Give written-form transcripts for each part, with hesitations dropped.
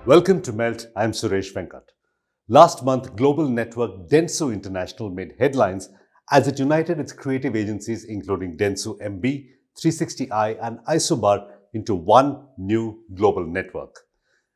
Welcome to Melt. I'm Suresh Venkat. Last month, global network Dentsu International made headlines as it united its creative agencies including Dentsu MB, 360i and Isobar into one new global network.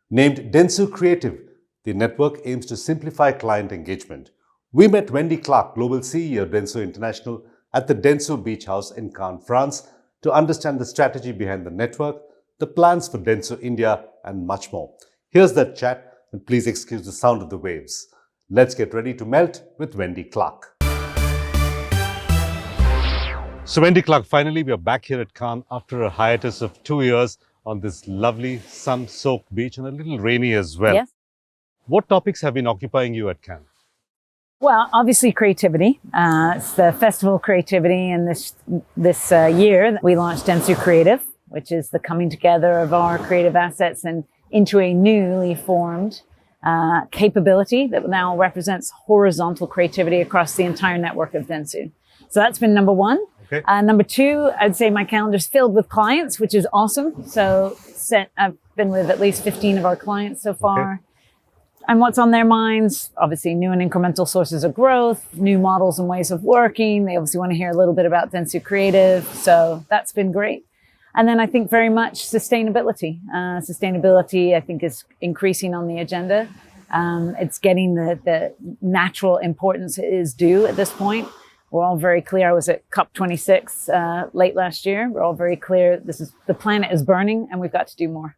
Named Dentsu Creative, the network aims to simplify client engagement. We met Wendy Clark, Global CEO of Dentsu International, at the Dentsu Beach House in Cannes, France, to understand the strategy behind the network, the plans for Denso India, and much more. Here's that chat, and please excuse the sound of the waves. Let's get ready to melt with Wendy Clark. So Wendy Clark, finally we are back here at Cannes after a hiatus of 2 years on this lovely sun-soaked beach and a little rainy as well. Yes. What topics have been occupying you at Cannes? Well, obviously creativity. It's the Festival of Creativity, and this year we launched Densu Creative, which is the coming together of our creative assets and into a newly formed capability that now represents horizontal creativity across the entire network of Dentsu. So that's been number one. Okay. Number two, I'd say my calendar's filled with clients, which is awesome. So I've been with at least 15 of our clients so far. Okay. And what's on their minds, obviously new and incremental sources of growth, new models and ways of working. They obviously want to hear a little bit about Dentsu Creative. So that's been great. And then I think very much sustainability. Sustainability, I think, is increasing on the agenda. It's getting the natural importance it is due at this point. We're all very clear. I was at COP26 late last year. We're all very clear. The planet is burning and we've got to do more.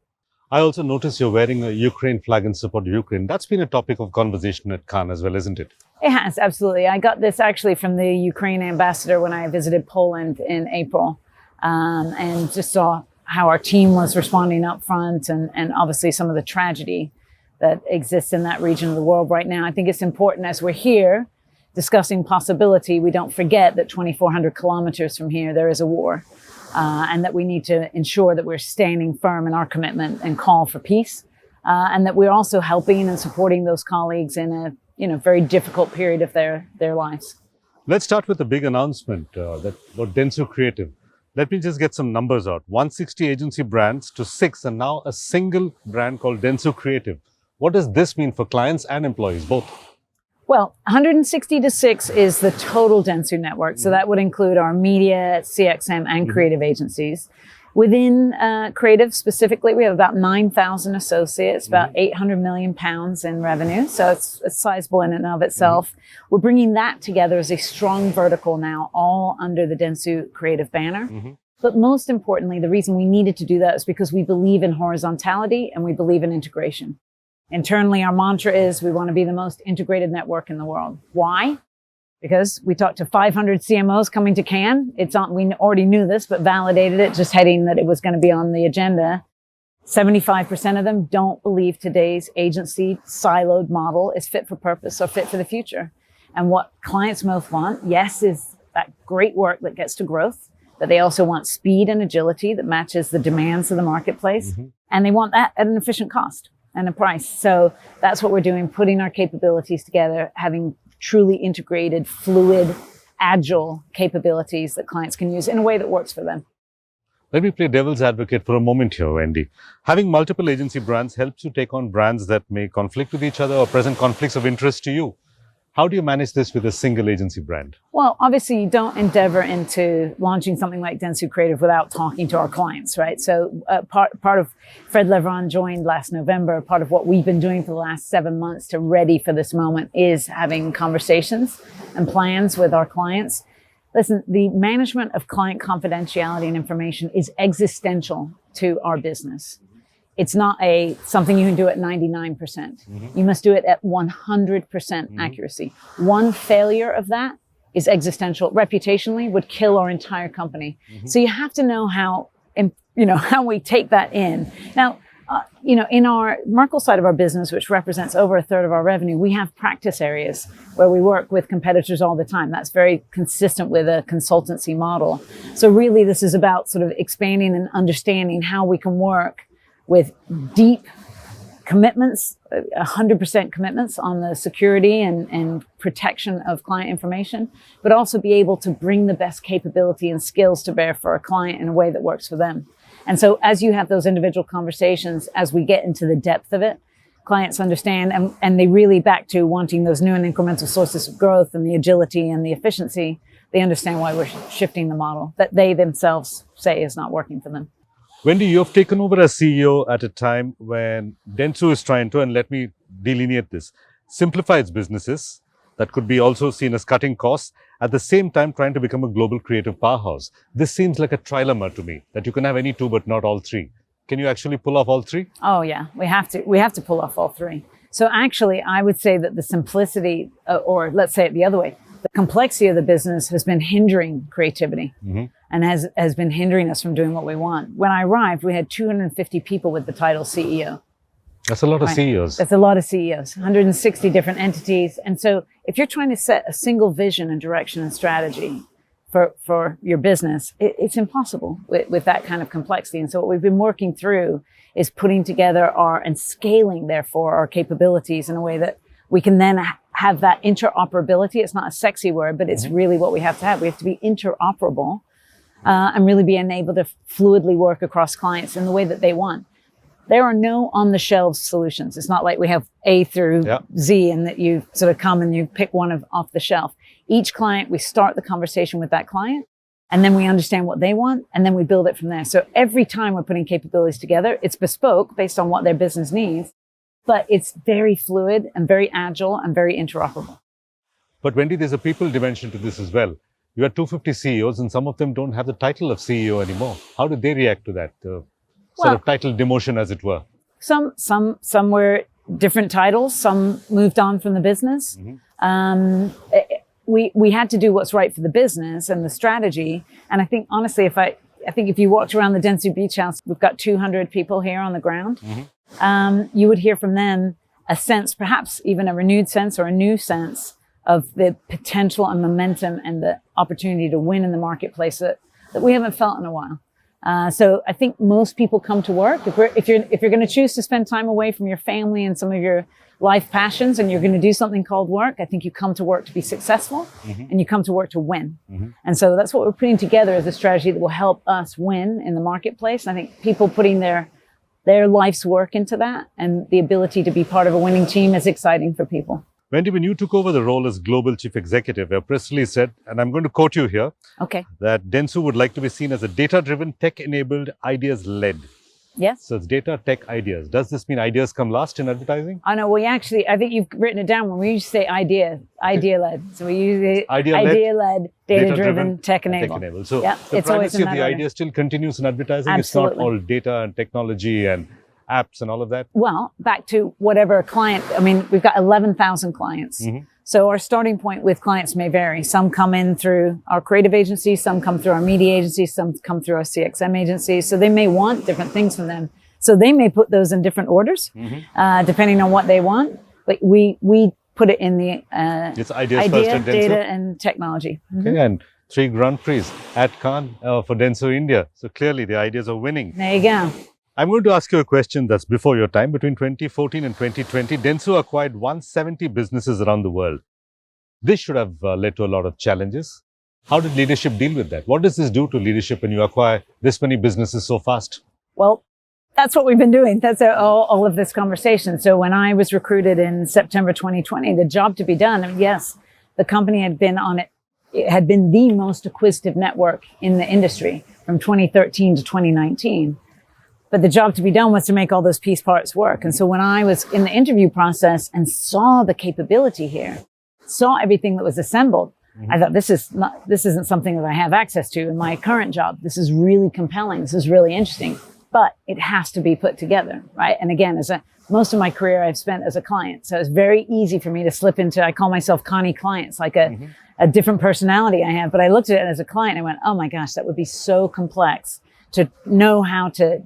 I also noticed you're wearing a Ukraine flag in support of Ukraine. That's been a topic of conversation at Cannes as well, isn't it? It has, absolutely. I got this actually from the Ukraine ambassador when I visited Poland in April. And just saw how our team was responding up front and obviously some of the tragedy that exists in that region of the world right now. I think it's important as we're here discussing possibility, we don't forget that 2,400 kilometers from here, there is a war, and that we need to ensure that we're standing firm in our commitment and call for peace, and that we're also helping and supporting those colleagues in a very difficult period of their lives. Let's start with a big announcement about Densu Creative. Let me just get some numbers out. 160 agency brands to 6 and now a single brand called Densu Creative. What does this mean for clients and employees, both? Well, 160 to 6 is the total Dentsu network. So that would include our media, CXM, and creative agencies. Within creative specifically, we have about 9,000 associates, about 800 million pounds in revenue. So it's sizable in and of itself. We're bringing that together as a strong vertical now, all under the Dentsu Creative banner. But most importantly, the reason we needed to do that is because we believe in horizontality and we believe in integration. Internally, our mantra is we want to be the most integrated network in the world. Why? Because we talked to 500 CMOs coming to Cannes. We already knew this, but validated it, just heading that it was going to be on the agenda. 75% of them don't believe today's agency siloed model is fit for purpose or fit for the future. And what clients most want, yes, is that great work that gets to growth, but they also want speed and agility that matches the demands of the marketplace. And they want that at an efficient cost and a price. So that's what we're doing, putting our capabilities together, having truly integrated, fluid, agile capabilities that clients can use in a way that works for them. Let me play devil's advocate for a moment here, Wendy. Having multiple agency brands helps you take on brands that may conflict with each other or present conflicts of interest to you. How do you manage this with a single agency brand? Well, obviously, you don't endeavor into launching something like Dentsu Creative without talking to our clients, right? So part of Fred Levron joined last November. Part of what we've been doing for the last 7 months to ready for this moment is having conversations and plans with our clients. Listen, the management of client confidentiality and information is existential to our business. It's not something you can do at 99%. You must do it at 100% accuracy. One failure of that is existential. Reputationally would kill our entire company. So you have to know how we take that in. Now, in our Merkle side of our business, which represents over a third of our revenue, we have practice areas where we work with competitors all the time. That's very consistent with a consultancy model. So really, this is about sort of expanding and understanding how we can work with deep commitments, 100% commitments on the security and protection of client information, but also be able to bring the best capability and skills to bear for a client in a way that works for them. And so as you have those individual conversations, as we get into the depth of it, clients understand, and they really back to wanting those new and incremental sources of growth and the agility and the efficiency. They understand why we're shifting the model that they themselves say is not working for them. Wendy, you have taken over as CEO at a time when Dentsu is trying to, and let me delineate this, simplify its businesses that could be also seen as cutting costs, at the same time trying to become a global creative powerhouse. This seems like a trilemma to me, that you can have any two but not all three. Can you actually pull off all three? Oh yeah, we have to pull off all three. So actually, I would say that the simplicity, or let's say it the other way, the complexity of the business has been hindering creativity and has been hindering us from doing what we want. When I arrived, we had 250 people with the title CEO. That's a lot of CEOs. That's a lot of CEOs, 160 different entities. And so if you're trying to set a single vision and direction and strategy for your business, it's impossible with that kind of complexity. And so what we've been working through is putting together and scaling, therefore, our capabilities in a way that we can then have that interoperability. It's not a sexy word, but it's really what we have to have. We have to be interoperable and really be enabled to fluidly work across clients in the way that they want. There are no on-the-shelf solutions. It's not like we have A through Z and that you sort of come and you pick one off the shelf. Each client, we start the conversation with that client, and then we understand what they want, and then we build it from there. So every time we're putting capabilities together, it's bespoke based on what their business needs, but it's very fluid and very agile and very interoperable. But Wendy, there's a people dimension to this as well. You had 250 CEOs, and some of them don't have the title of CEO anymore. How did they react to that? Sort of title demotion, as it were. Some were different titles. Some moved on from the business. We had to do what's right for the business and the strategy. And I think, honestly, if you walked around the Dentsu Beach House, we've got 200 people here on the ground. You would hear from them a sense, perhaps even a renewed sense or a new sense of the potential and momentum and the opportunity to win in the marketplace that we haven't felt in a while. So I think most people come to work. If you're going to choose to spend time away from your family and some of your life passions, and you're going to do something called work, I think you come to work to be successful, and you come to work to win. And so that's what we're putting together as a strategy that will help us win in the marketplace. And I think people putting their life's work into that and the ability to be part of a winning team is exciting for people. Wendy, when you took over the role as Global Chief Executive, your press release said, and I'm going to quote you here, that Dentsu would like to be seen as a data-driven, tech-enabled, ideas-led. Yes. So it's data, tech, ideas. Does this mean ideas come last in advertising? I know. I think you've written it down when we used to say idea-led. So we use idea-led, data-driven, tech-enabled. So the primacy of the idea still continues in advertising. Absolutely. It's not all data and technology and apps and all of that? Well, back to whatever client. I mean, we've got 11,000 clients. So our starting point with clients may vary. Some come in through our creative agency, some come through our media agency, some come through our CXM agency. So they may want different things from them. So they may put those in different orders, depending on what they want. But we put it in the it's ideas first and data and technology. Okay, and 3 Grand Prix at Cannes for Denso India. So clearly the ideas are winning. There you go. I'm going to ask you a question that's before your time. Between 2014 and 2020, Dentsu acquired 170 businesses around the world. This should have led to a lot of challenges. How did leadership deal with that? What does this do to leadership when you acquire this many businesses so fast? Well, that's what we've been doing. That's all of this conversation. So when I was recruited in September 2020, the job to be done, yes, the company had been on it. It had been the most acquisitive network in the industry from 2013 to 2019. But the job to be done was to make all those piece parts work. And so when I was in the interview process and saw the capability here, saw everything that was assembled, I thought, this isn't something that I have access to in my current job. This is really compelling. This is really interesting, but it has to be put together, right? And again, most of my career I've spent as a client. So it's very easy for me to slip into, I call myself Connie clients, like a different personality I have. But I looked at it as a client and I went, oh my gosh, that would be so complex to know how to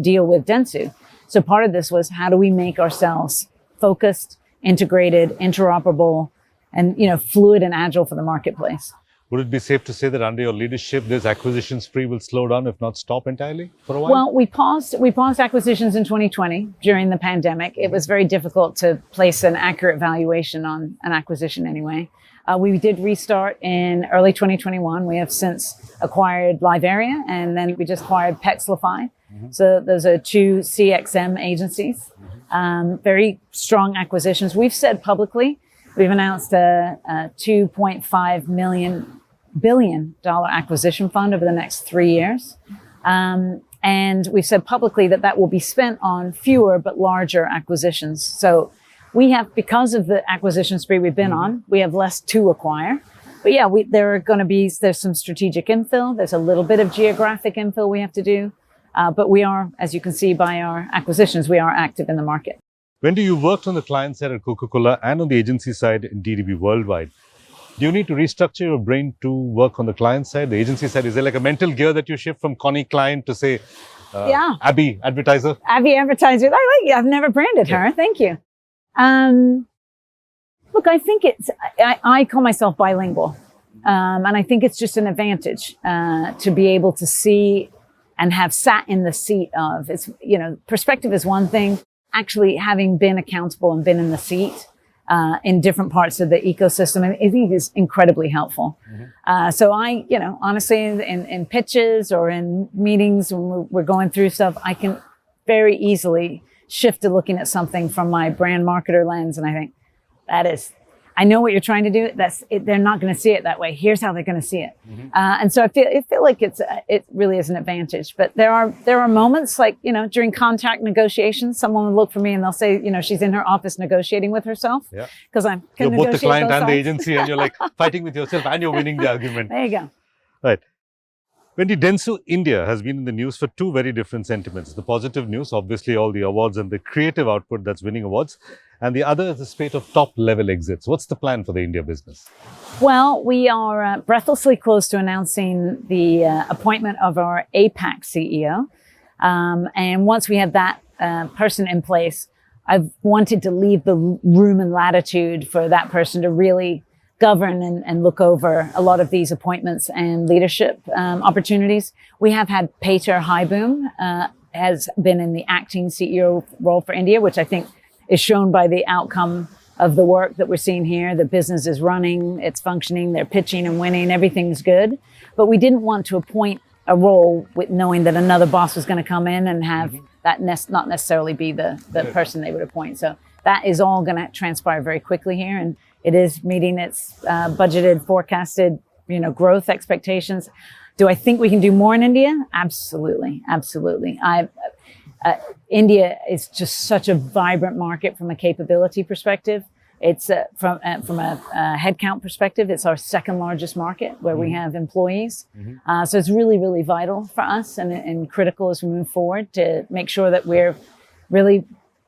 deal with Dentsu. So part of this was, how do we make ourselves focused, integrated, interoperable, and fluid and agile for the marketplace? Would it be safe to say that under your leadership, this acquisition spree will slow down, if not stop entirely for a while? Well, we paused acquisitions in 2020 during the pandemic. It was very difficult to place an accurate valuation on an acquisition anyway. We did restart in early 2021. We have since acquired Livearea, and then we just acquired Pexlify. So those are 2 CXM agencies. very strong acquisitions. We've said publicly, we've announced a $2.5 billion acquisition fund over the next 3 years. And we've said publicly that that will be spent on fewer but larger acquisitions. So we have, because of the acquisition spree we've been on, we have less to acquire. But yeah, there's some strategic infill. There's a little bit of geographic infill we have to do. But we are, as you can see by our acquisitions, we are active in the market. Wendy, you worked on the client side at Coca-Cola and on the agency side in DDB worldwide. Do you need to restructure your brain to work on the client side, the agency side? Is there like a mental gear that you shift from Connie client to, say, Abby advertiser? Abby advertiser. I like you. I've never branded her. Thank you. Look, I think I call myself bilingual. And I think it's just an advantage to be able to see and have sat in the seat of, perspective is one thing. Actually having been accountable and been in the seat in different parts of the ecosystem, I think is incredibly helpful. So I, honestly, in pitches or in meetings when we're going through stuff, I can very easily shift to looking at something from my brand marketer lens. And I think I know what you're trying to do. They're not going to see it that way. Here's how they're going to see it. And so I feel like it really is an advantage. But there are moments like, during contract negotiations, someone will look for me and they'll say, she's in her office negotiating with herself. Yeah. Because I'm You're both the client and the agency, and you're like fighting with yourself, and you're winning the argument. There you go. Right. Wendy, Densu India has been in the news for two very different sentiments. The positive news, obviously all the awards and the creative output that's winning awards. And the other is the spate of top-level exits. What's the plan for the India business? Well, we are breathlessly close to announcing the appointment of our APAC CEO. And once we have that person in place, I've wanted to leave the room and latitude for that person to really govern and look over a lot of these appointments and leadership opportunities. We have had Peter Highboom has been in the acting CEO role for India, which I think is shown by the outcome of the work that we're seeing here. The business is running, it's functioning, they're pitching and winning, everything's good. But we didn't want to appoint a role with knowing that another boss was going to come in and have that not necessarily be the person they would appoint. So that is all going to transpire very quickly here. And it is meeting its budgeted, forecasted, growth expectations. Do I think we can do more in India? Absolutely. Absolutely. India is just such a vibrant market from a capability perspective. It's from a headcount perspective, it's our second largest market where we have employees. So it's really, really vital for us and critical as we move forward to make sure that we're really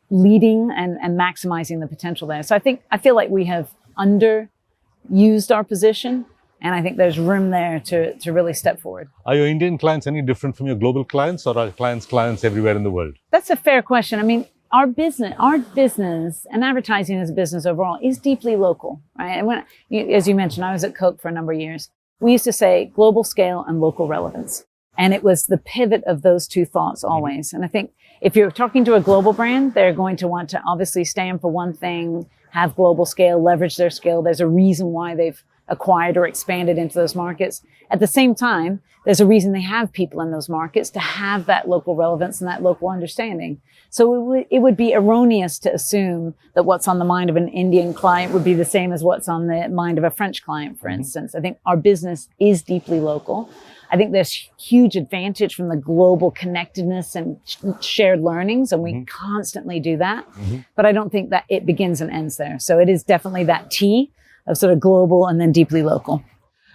leading and maximizing the potential there. So I feel like we have underused our position. And I think there's room there to really step forward. Are your Indian clients any different from your global clients, or are clients everywhere in the world? That's a fair question. I mean, our business and advertising as a business overall is deeply local, right? And when, as you mentioned, I was at Coke for a number of years. We used to say global scale and local relevance. And it was the pivot of those two thoughts always. And I think if you're talking to a global brand, they're going to want to obviously stand for one thing, have global scale, leverage their scale. There's a reason why they've acquired or expanded into those markets. At the same time, there's a reason they have people in those markets to have that local relevance and that local understanding. So it would be erroneous to assume that what's on the mind of an Indian client would be the same as what's on the mind of a French client, for instance. I think our business is deeply local. I think there's huge advantage from the global connectedness and shared learnings, and we constantly do that. But I don't think that it begins and ends there. So it is definitely that T of sort of global and then deeply local.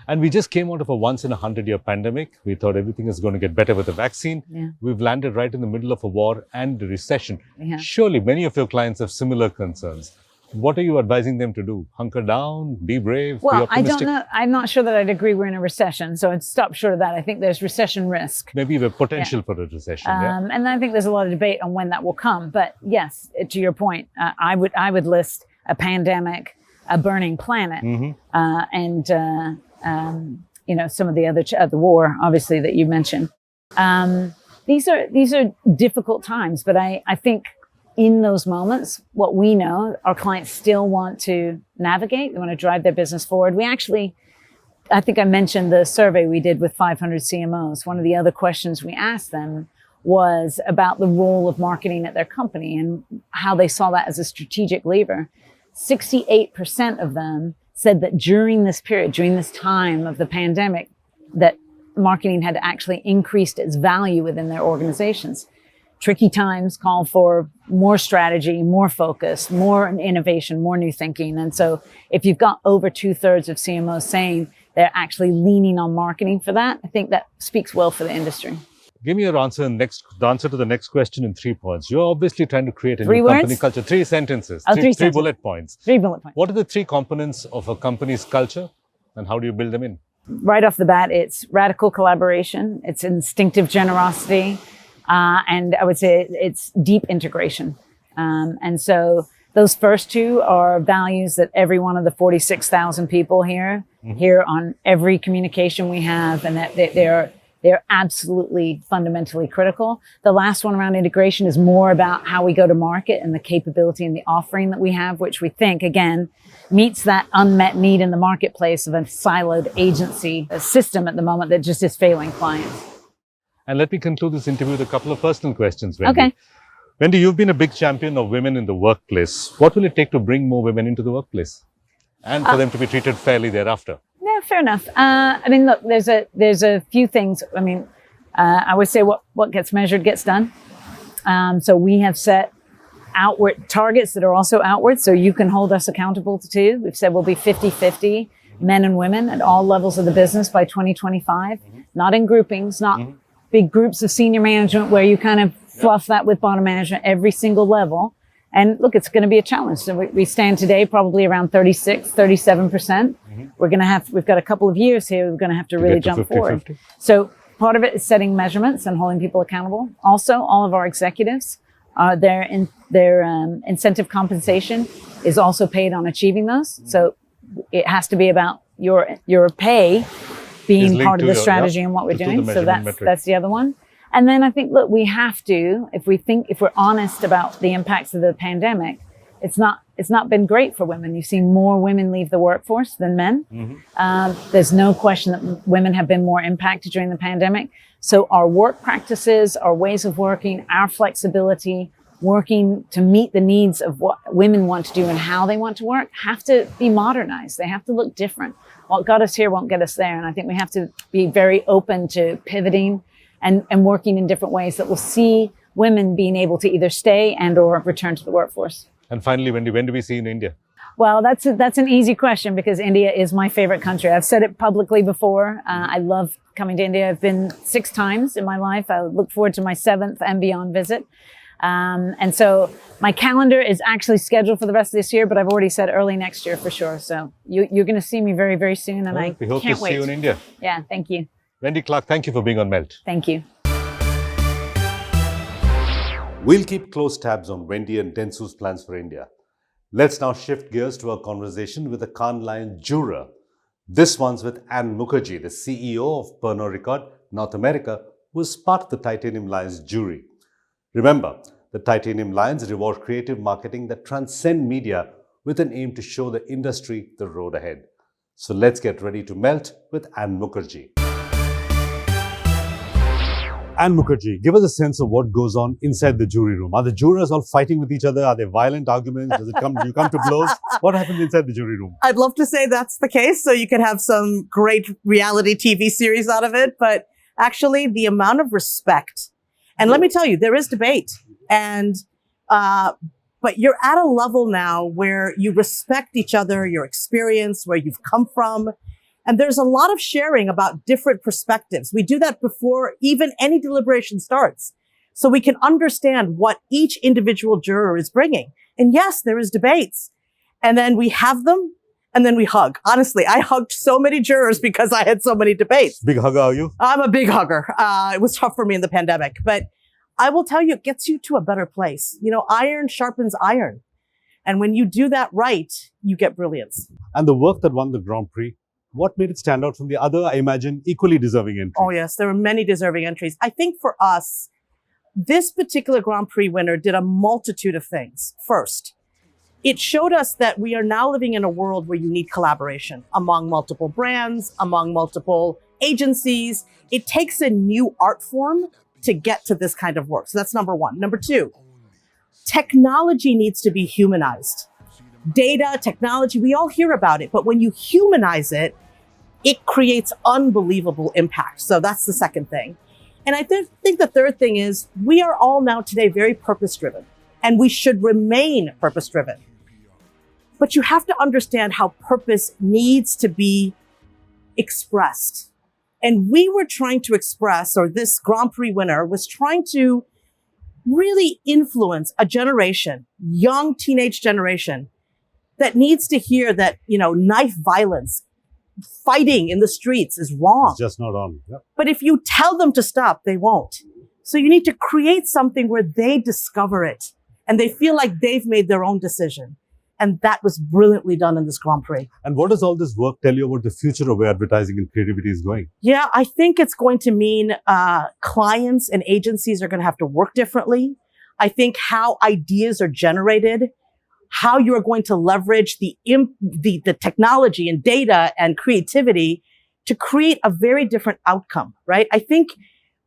And we just came out of a once-in-a-100-year pandemic. We thought everything is going to get better with a vaccine. We've landed right in the middle of a war and a recession. Surely many of your clients have similar concerns. What are you advising them to do? Hunker down, be brave, be optimistic? I don't know. I'm not sure that I'd agree we're in a recession. So I'd stop short of that. I think there's recession risk. Maybe the potential for a recession. And I think there's a lot of debate on when that will come. But yes, to your point, I would list a pandemic, a burning planet, and some of the other the war, obviously, that you mentioned. These are difficult times, but I think in those moments, what we know, our clients still want to navigate. They want to drive their business forward. I think I mentioned the survey we did with 500 CMOs. One of the other questions we asked them was about the role of marketing at their company and how they saw that as a strategic lever. 68% of them said that during this period, during this time of the pandemic, that marketing had actually increased its value within their organizations. Tricky times call for more strategy, more focus, more innovation, more new thinking. And so if you've got over 2/3 of CMOs saying they're actually leaning on marketing for that, I think that speaks well for the industry. Give me your answer the answer to the next question in 3 points. You're obviously trying to create a Three new company words? culture. 3 sentences. Oh, three Three sentences. bullet points. 3 bullet points. What are the 3 components of a company's culture and how do you build them in? Right off the bat, it's radical collaboration, it's instinctive generosity, and I would say it's deep integration. And so those first 2 are values that every one of the 46,000 people here hear on every communication we have, and that they're absolutely fundamentally critical. The last one around integration is more about how we go to market and the capability and the offering that we have, which we think, again, meets that unmet need in the marketplace of a siloed agency system at the moment that just is failing clients. And let me conclude this interview with a couple of personal questions, Wendy. Okay. Wendy, you've been a big champion of women in the workplace. What will it take to bring more women into the workplace and for them to be treated fairly thereafter? Yeah, fair enough. I mean, look, there's a few things. I mean, I would say what gets measured gets done. So we have set outward targets that are also outward, so you can hold us accountable to too. We've said we'll be 50-50 men and women at all levels of the business by 2025, not in groupings, not big groups of senior management where you kind of fluff that with bottom management every single level. And look, it's going to be a challenge. So we stand today probably around 36-37%. We've got a couple of years here. We're going to have to really jump 50, forward. 50. So part of it is setting measurements and holding people accountable. Also, all of our executives, their incentive compensation is also paid on achieving those. So it has to be about your pay being part of the strategy and what we're doing. So that's the other one. And then I think, look, we have to, if we're honest about the impacts of the pandemic, it's not been great for women. You've seen more women leave the workforce than men. There's no question that women have been more impacted during the pandemic. So our work practices, our ways of working, our flexibility, working to meet the needs of what women want to do and how they want to work have to be modernized. They have to look different. What got us here won't get us there. And I think we have to be very open to pivoting and working in different ways that will see women being able to either stay and or return to the workforce. And finally, Wendy, when do we see you in India? Well, that's an easy question because India is my favorite country. I've said it publicly before. I love coming to India. I've been 6 times in my life. I look forward to my 7th and beyond visit. And so my calendar is actually scheduled for the rest of this year, but I've already said early next year for sure. So you're going to see me very, very soon, and We hope to see you in India. Yeah, thank you. Wendy Clark, thank you for being on Melt. Thank you. We'll keep close tabs on Wendy and Densu's plans for India. Let's now shift gears to our conversation with the Cannes Lion juror. This one's with Ann Mukherjee, the CEO of Pernod Ricard North America, who is part of the Titanium Lions jury. Remember, the Titanium Lions reward creative marketing that transcend media with an aim to show the industry the road ahead. So let's get ready to melt with Ann Mukherjee. Ann Mukherjee, give us a sense of what goes on inside the jury room. Are the jurors all fighting with each other? Are there violent arguments? Do you come to blows? What happens inside the jury room? I'd love to say that's the case, so you could have some great reality TV series out of it. But actually, the amount of respect, and let me tell you, there is debate, but you're at a level now where you respect each other, your experience, where you've come from. And there's a lot of sharing about different perspectives. We do that before even any deliberation starts, so we can understand what each individual juror is bringing. And yes, there is debates. And then we have them, and then we hug. Honestly, I hugged so many jurors because I had so many debates. Big hugger, are you? I'm a big hugger. It was tough for me in the pandemic, but I will tell you, it gets you to a better place. You know, iron sharpens iron. And when you do that right, you get brilliance. And the work that won the Grand Prix, what made it stand out from the other, I imagine, equally deserving entries? Oh, yes. There were many deserving entries. I think for us, this particular Grand Prix winner did a multitude of things. First, it showed us that we are now living in a world where you need collaboration among multiple brands, among multiple agencies. It takes a new art form to get to this kind of work. So that's number one. Number two, technology needs to be humanized. Data, technology, we all hear about it, but when you humanize it, it creates unbelievable impact. So that's the second thing. And I think the third thing is we are all now today very purpose-driven, and we should remain purpose-driven. But you have to understand how purpose needs to be expressed. And we were trying to express, or this Grand Prix winner was trying to really influence a generation, young teenage generation, that needs to hear that, knife violence, fighting in the streets is wrong. It's just not on. Yep. But if you tell them to stop, they won't. So you need to create something where they discover it and they feel like they've made their own decision. And that was brilliantly done in this Grand Prix. And what does all this work tell you about the future of where advertising and creativity is going? Yeah, I think it's going to mean clients and agencies are going to have to work differently. I think how ideas are generated, how you're going to leverage the technology and data and creativity to create a very different outcome, right? I think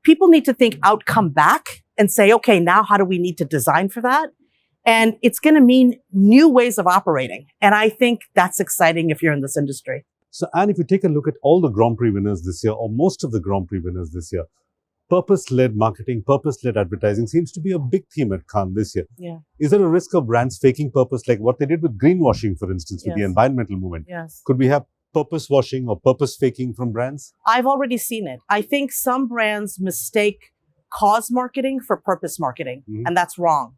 people need to think outcome back and say, okay, now how do we need to design for that? And it's going to mean new ways of operating. And I think that's exciting if you're in this industry. So, Anne, if you take a look at all the Grand Prix winners this year, or most of the Grand Prix winners this year, purpose-led marketing, purpose-led advertising seems to be a big theme at Cannes this year. Yeah. Is there a risk of brands faking purpose, like what they did with greenwashing, for instance, with the environmental movement? Yes. Could we have purpose washing or purpose faking from brands? I've already seen it. I think some brands mistake cause marketing for purpose marketing, and that's wrong.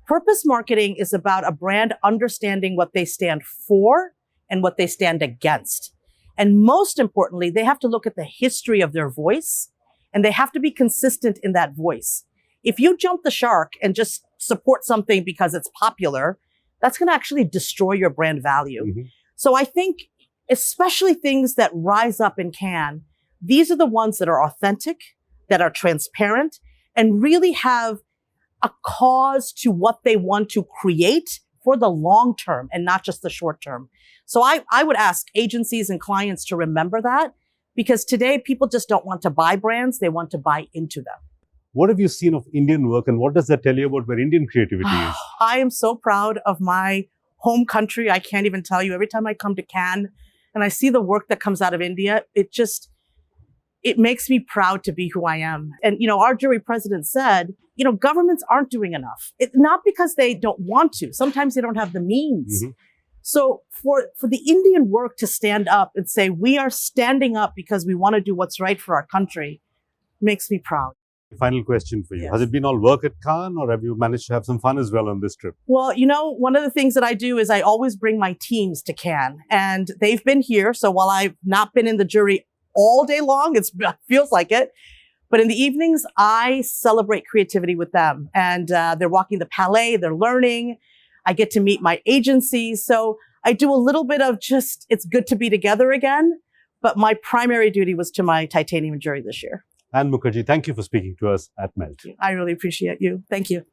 Purpose marketing is about a brand understanding what they stand for and what they stand against. And most importantly, they have to look at the history of their voice, and they have to be consistent in that voice. If you jump the shark and just support something because it's popular, that's going to actually destroy your brand value. So I think especially things that rise up in Cannes, these are the ones that are authentic, that are transparent, and really have a cause to what they want to create for the long term and not just the short term. So I would ask agencies and clients to remember that, because today people just don't want to buy brands, they want to buy into them. What have you seen of Indian work, and what does that tell you about where Indian creativity is? I am so proud of my home country. I can't even tell you. Every time I come to Cannes and I see the work that comes out of India, it makes me proud to be who I am. And, our jury president said, governments aren't doing enough. Not because they don't want to. Sometimes they don't have the means. So for the Indian work to stand up and say, we are standing up because we want to do what's right for our country, makes me proud. Final question for you. Yes. Has it been all work at Cannes, or have you managed to have some fun as well on this trip? Well, one of the things that I do is I always bring my teams to Cannes, and they've been here. So while I've not been in the jury all day long, it feels like it. But in the evenings, I celebrate creativity with them. And they're walking the palais, they're learning. I get to meet my agencies. So I do a little bit of it's good to be together again. But my primary duty was to my titanium jury this year. Ann Mukherjee, thank you for speaking to us at Melt. I really appreciate you. Thank you.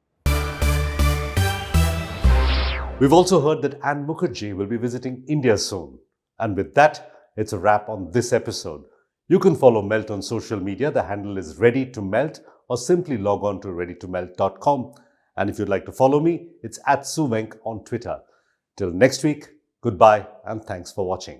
We've also heard that Ann Mukherjee will be visiting India soon. And with that, it's a wrap on this episode. You can follow Melt on social media. The handle is Ready to Melt, or simply log on to readytomelt.com. And if you'd like to follow me, it's @Suvenk on Twitter. Till next week, goodbye and thanks for watching.